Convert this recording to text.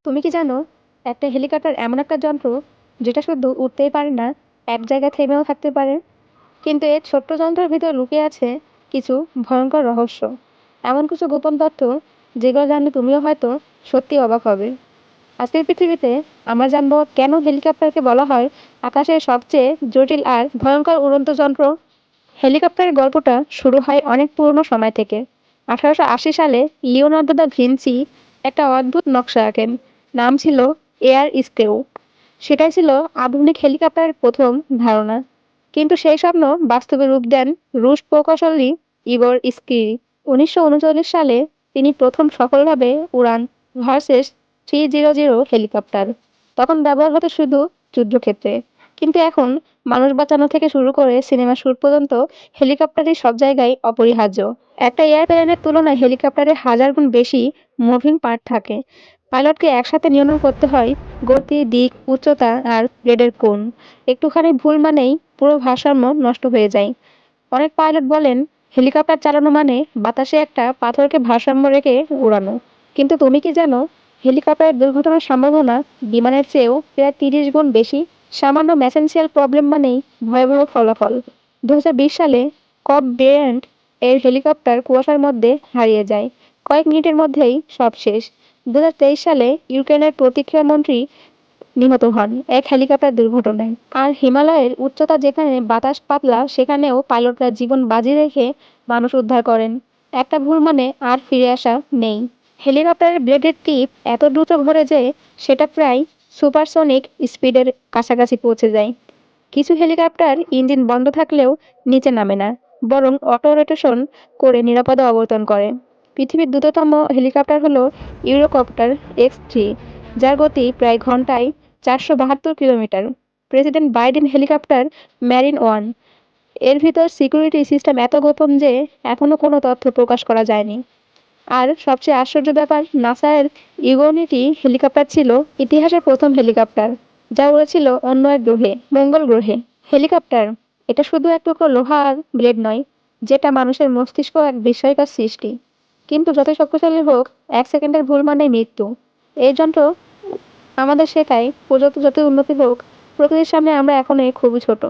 তুমি কি জানো, একটা হেলিকপ্টার এমন একটা যন্ত্র যেটা শুধু উড়তেই পারে না, এক জায়গায় থেমেও থাকতে পারে। কিন্তু এই ছোট্ট যন্ত্রের ভিতর লুকিয়ে আছে কিছু ভয়ঙ্কর রহস্য, এমন কিছু গোপন তথ্য যেগুলো জানলে তুমিও হয়তো সত্যি অবাক হবে। আজকের পৃথিবীতে আমরা জানবো কেন হেলিকপ্টারকে বলা হয় আকাশের সবচেয়ে জটিল আর ভয়ঙ্কর উড়ন্ত যন্ত্র। হেলিকপ্টারের গল্পটা শুরু হয় অনেক পুরনো সময় থেকে। 1880 সালে লিওনার্দো দা ভিঞ্চি একটা অদ্ভুত নকশা আঁকেন। নাম ছিল এয়ার স্ক্রেউ। সেটাই ছিল আধুনিক হেলিকপ্টারের প্রথম ধারণা। কিন্তু সেই স্বপ্ন বাস্তবে রূপ দেন রুশ প্রকৌশলী ইগর স্কিরি। 1939 সালে তিনি প্রথম সফলভাবে উড়ান ভার্সেস 300 হেলিকপ্টার। তখন ব্যবহার হতো শুধু যুদ্ধক্ষেত্রে, কিন্তু এখন মানুষ বাঁচানো থেকে শুরু করে সিনেমা শুট পর্যন্ত হেলিকপ্টারই সব জায়গায় অপরিহার্য। একটা এয়ারপ্লেনের তুলনায় হেলিকপ্টারে হাজার গুণ বেশি মুভিং পার্ট থাকে। পাইলটকে একসাথে নিয়ন্ত্রণ করতে হয় গতি, দিক, উচ্চতা আর ব্লেডের কোণ। একটুখানি ভুল মানেই পুরো ভারসাম্য নষ্ট হয়ে যায়। অনেক পাইলট বলেন হেলিকপ্টার চালানো মানে বাতাসে একটা পাথরকে ভারসাম্য রেখে উড়ানো। কিন্তু তুমি কি জানো, হেলিকপ্টারের দুর্ঘটনার সম্ভাবনা বিমানের চেয়েও প্রায় 30 গুণ বেশি। সামান্য মেকানিক্যাল প্রবলেম মানেই ভয়াবহ ফলাফল। 2020 সালে কব ব্রেয়ান্ট এর হেলিকপ্টার কুয়াশার মধ্যে হারিয়ে যায়। কয়েক মিনিটের মধ্যেই সব শেষ। 2023 সালে ইউক্রেনের প্রতিরক্ষা মন্ত্রী নিহত হন এক হেলিকপ্টার দুর্ঘটনায়। আর হিমালয়ের উচ্চতা যেখানে বাতাস পাতলা, সেখানেও পাইলটরা জীবন বাজি রেখে মানুষ উদ্ধার করেন। একটা ভুল মানে আর ফিরে আসা নেই। হেলিকপ্টারের ব্লেডের টিপ এত দ্রুত ঘোরে যে সেটা প্রায় সুপারসনিক স্পিডের কাছাকাছি পৌঁছে যায়। কিছু হেলিকপ্টার ইঞ্জিন বন্ধ থাকলেও নিচে নামে না, বরং অটো রোটেশন করে নিরাপদে অবতরণ করে। পৃথিবীর দ্রুততম হেলিকপ্টার হলো ইউরোকপ্টার X-3, যার গতি প্রায় ঘন্টায় 472 kilometre. President Biden helicopter marine one, এর ভিতর সিকিউরিটি সিস্টেম এত গোপন যে এখনো কোনো তথ্য প্রকাশ করা যায়নি। আর সবচেয়ে আশ্চর্য ব্যাপার, নাসার ইগনিটি হেলিকপ্টার ছিল ইতিহাসের প্রথম হেলিকপ্টার যা উড়েছিল অন্য এক গ্রহে, মঙ্গল গ্রহে। হেলিকপ্টার এটা শুধু এক টুকরো লোহা আর ব্লেড নয়, যেটা মানুষের মস্তিষ্ক এক বিস্ময়কর সৃষ্টি। কিন্তু যত শক্তিশালী হোক, 1 সেকেন্ডের ভুল মানেই মৃত্যু। এই যন্ত্র আমাদের শেখায় প্রযুক্তি যতই উন্নতি হোক, প্রকৃতির সামনে আমরা এখনই খুবই ছোট।